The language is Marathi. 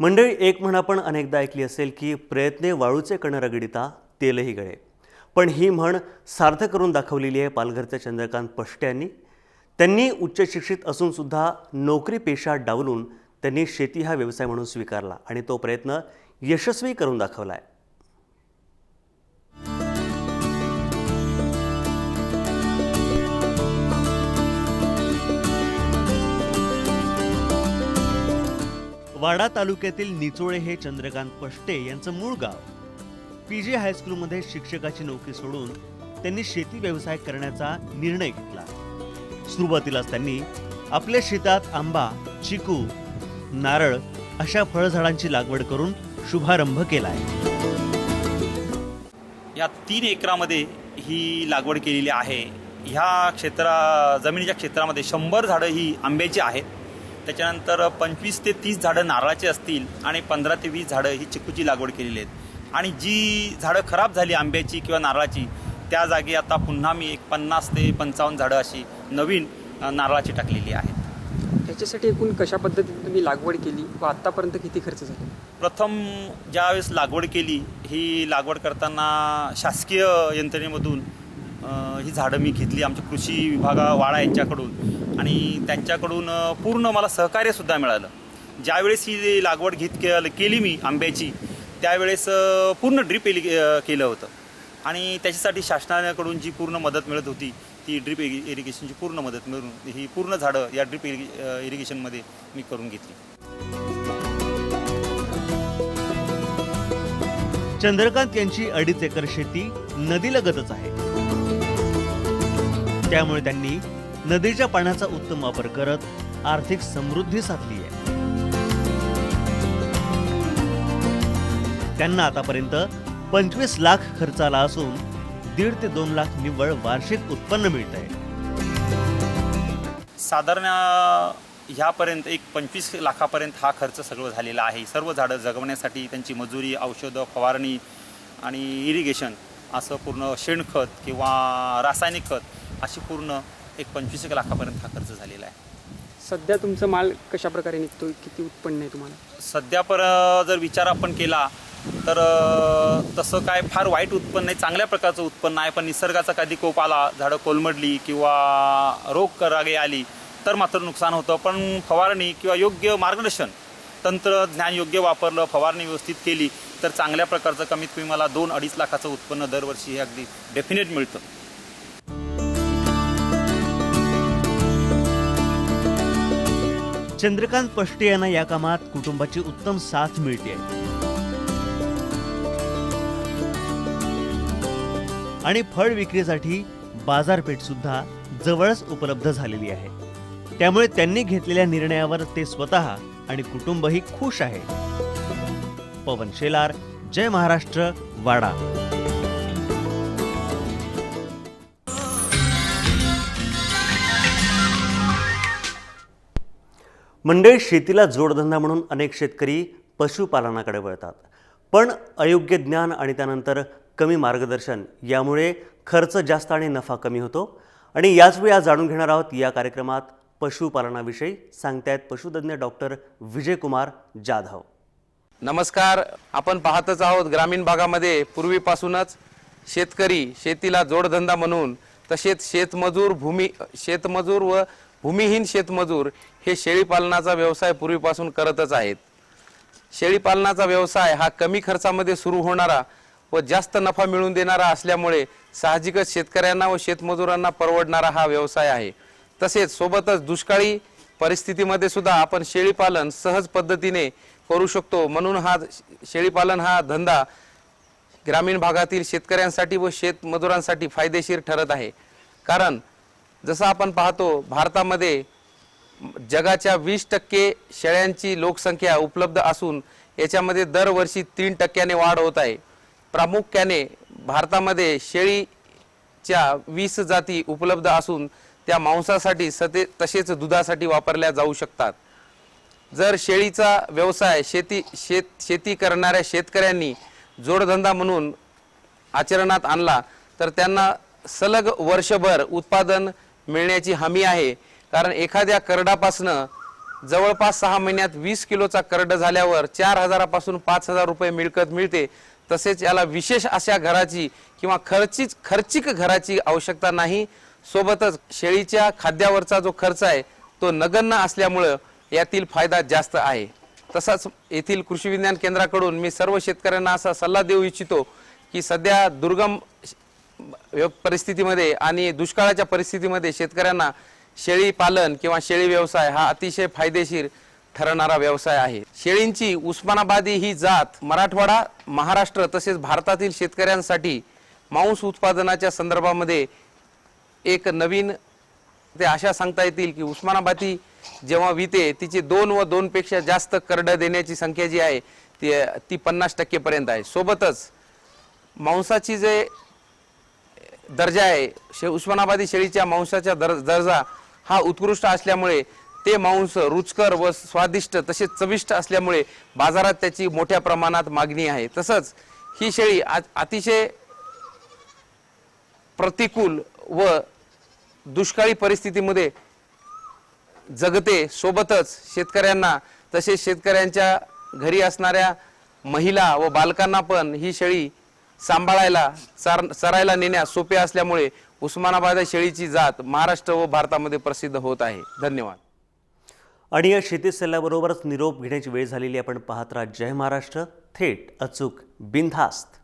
मंडळी, एक म्हण आपण अनेकदा ऐकली असेल की प्रयत्ने वाळूचे कण रगडिता तेलही गळे. पण ही म्हण सार्थ करून दाखवलेली आहे पालघरच्या चंद्रकांत पष्टे यांनी. त्यांनी उच्च शिक्षित असून सुद्धा नोकरी पेशा डावलून त्यांनी शेती हा व्यवसाय म्हणून स्वीकारला आणि तो प्रयत्न यशस्वी करून दाखवला आहे. वाडा तालुक्यातील निचोळे हे चंद्रकांत पष्टे यांचं मूळ गाव. पीजे हायस्कूलमध्ये शिक्षकाची नोकरी सोडून त्यांनी शेती व्यवसाय करण्याचा निर्णय घेतला. सुरुवातीलाच त्यांनी आपल्या शेतात आंबा, चिकू, नारळ अशा फळझाडांची लागवड करून शुभारंभ केलाय. या 3 एकरामध्ये ही लागवड केलेली आहे. ह्या जमिनीच्या क्षेत्रामध्ये 100 झाडं ही आंब्याची आहेत. त्याच्यानंतर 25 ते 30 झाडं नारळाची असतील आणि 15 ते 20 झाडं ही चिकूची लागवड केलेली आहेत. आणि जी झाडं खराब झाली आंब्याची किंवा नारळाची, त्या जागी आता पुन्हा मी एक 50 ते 55 झाडं अशी नवीन नारळाची टाकलेली आहेत. त्याच्यासाठी एकूण कशा पद्धतीने तुम्ही लागवड केली व आत्तापर्यंत किती खर्च झाला? प्रथम ज्यावेळेस लागवड केली, ही लागवड करताना शासकीय यंत्रणेमधून ही झाडं मी घेतली, आमच्या कृषी विभागा वाडा यांच्याकडून, आणि त्यांच्याकडून पूर्ण मला सहकार्यसुद्धा मिळालं. ज्यावेळेस ही लागवड केली मी आंब्याची, त्यावेळेस पूर्ण ड्रीप केलं होतं आणि त्याच्यासाठी शासनाकडून जी पूर्ण मदत मिळत होती, ती ड्रीप इरिगेशनची पूर्ण मदत मिळून ही पूर्ण झाडं या ड्रीप इरिगेशनमध्ये मी करून घेतली. चंद्रकांत यांची 2.5 एकर शेती नदीलगतच आहे. त्यामुळे त्यांनी नदीच्या पाण्याचा उत्तम वापर करत आर्थिक समृद्धी साधली आहे. त्यांना आतापर्यंत 25 लाख खर्च आला असून 1.5 ते 2 लाख निव्वळ वार्षिक उत्पन्न मिळत आहे. साधारण ह्यापर्यंत एक 25 लाखापर्यंत हा खर्च सगळं झालेला आहे. सर्व झाडं जगवण्यासाठी त्यांची मजुरी, औषधं, फवारणी आणि इरिगेशन, असं पूर्ण शेणखत किंवा रासायनिक खत, अशी पूर्ण एक 25 लाखापर्यंत हा खर्च झालेला आहे. सध्या तुमचा माल कशा प्रकारे निघतो? किती उत्पन्न आहे तुम्हाला? सध्या जर विचार आपण केला तर तसं काय फार वाईट उत्पन्न नाही, चांगल्या प्रकारचं उत्पन्न आहे. पण निसर्गाचा कधी कोप आला, झाडं कोलमडली किंवा रोगरागे आली तर मात्र नुकसान होतं. पण फवारणी किंवा योग्य मार्गदर्शन, तंत्रज्ञान योग्य वापरलं, फवारणी व्यवस्थित केली तर चांगल्या प्रकारचं कमीत कमी मला 2-2.5 लाखाचं उत्पन्न दरवर्षी हे अगदी डेफिनेट मिळतं. चंद्रकांत पष्टे यांना या कामात कुटुंबाची उत्तम साथ मिळते आणि फळ विक्रीसाठी बाजारपेठ सुद्धा जवळच उपलब्ध झालेली आहे. त्यामुळे त्यांनी घेतलेल्या निर्णयावर ते स्वतः आणि कुटुंबही खुश आहे. पवन शेलार, जय महाराष्ट्र, वाडा. मंडळी, शेतीला जोडधंदा म्हणून अनेक शेतकरी पशुपालनाकडे वळतात. पण अयोग्य ज्ञान आणि त्यानंतर कमी मार्गदर्शन यामुळे खर्च जास्त आणि नफा कमी होतो. आणि याच वेळी आज जाणून घेणार आहोत या कार्यक्रमात पशुपालनाविषयी सांगतायत पशुतज्ञ डॉक्टर विजयकुमार जाधव. नमस्कार. आपण पाहतच आहोत ग्रामीण भागामध्ये पूर्वीपासूनच शेतकरी शेतीला जोडधंदा म्हणून, तसेच शेतमजूर व भूमिहीन शेतमजूर हे शेळीपालनाचा व्यवसाय पूर्वीपासून करतच आहेत. शेळीपालनाचा व्यवसाय हा कमी खर्चामध्ये सुरू होणारा व जास्त नफा मिळवून देणारा असल्यामुळे साहजिकच शेतकऱ्यांना व शेतमजुरांना परवडणारा हा व्यवसाय आहे. तसेच सोबतच दुष्काळी परिस्थितीमध्ये सुद्धा आपण शेळीपालन सहज पद्धतीने करू शकतो. म्हणून शेळीपालन हा धंदा ग्रामीण भागातील शेतकऱ्यांसाठी व शेतमजुरांसाठी फायदेशीर ठरत आहे. कारण जसं आपण पाहतो, भारतामध्ये जगाच्या 20% शेळ्यांची लोकसंख्या उपलब्ध असून याच्यामध्ये दरवर्षी 3% वाढ होत आहे. प्रामुख्याने भारतामध्ये शेळीच्या 20 जाती उपलब्ध असून त्या मांसासाठी तसेच दुधासाठी वापरल्या जाऊ शकतात. जर शेळीचा व्यवसाय शेती करणाऱ्या शेतकऱ्यांनी जोडधंदा म्हणून आचरणात आणला तर त्यांना सलग वर्षभर उत्पादन मिळण्याची हमी आहे. कारण एखाद्या करडापासनं जवळपास 6 महिन्यात 20 किलोचा करड झाल्यावर 4,000 पासून 5,000 रुपये मिळकत मिळते. तसेच याला विशेष अशा घराची किंवा खर्चिक घराची आवश्यकता नाही. सोबतच शेळीच्या खाद्यावरचा जो खर्च आहे तो नगण्य असल्यामुळे यातील फायदा जास्त आहे. तसाच येथील कृषी विज्ञान केंद्राकडून मी सर्व शेतकऱ्यांना असा सल्ला देऊ इच्छितो की सध्या दुर्गम परिस्थितीमध्ये आणि दुष्काळाच्या परिस्थितीमध्ये शेतकऱ्यांना शेळी पालन किंवा शेळी व्यवसाय हा अतिशय फायदेशीर ठरणारा व्यवसाय आहे. शेळींची उस्मानाबादी ही जात मराठवाडा, महाराष्ट्र तसेच भारतातील शेतकऱ्यांसाठी मांस उत्पादनाच्या संदर्भामध्ये एक नवीन ते आशा सांगता येतील की उस्मानाबादी जेव्हा विते तिचे 2 व 2 पेक्षा जास्त करड देण्याची संख्या जी आहे ती 50% पर्यंत आहे. सोबतच मांसाची जे दर्जा आहे उस्मानाबादी शेळीच्या मांसाचा दर्जा हा उत्कृष्ट असल्यामुळे ते मांस रुचकर व स्वादिष्ट तसेच चविष्ट असल्यामुळे बाजारात त्याची मोठ्या प्रमाणात मागणी आहे. तसंच ही शेळी अतिशय प्रतिकूल व दुष्काळी परिस्थितीमध्ये जगते. सोबतच शेतकऱ्यांना तसेच शेतकऱ्यांच्या घरी असणाऱ्या महिला व बालकांना पण ही शेळी सांभाळायला चरायला नेण्यास सोपे असल्यामुळे उस्मानाबाद शेळीची जात महाराष्ट्र व भारतामध्ये प्रसिद्ध होत आहे. धन्यवाद. आणि या शेती सल्ल्याबरोबरच निरोप घेण्याची वेळ झालेली आपण पाहत राहा जय महाराष्ट्र, थेट, अचूक, बिनधास्त.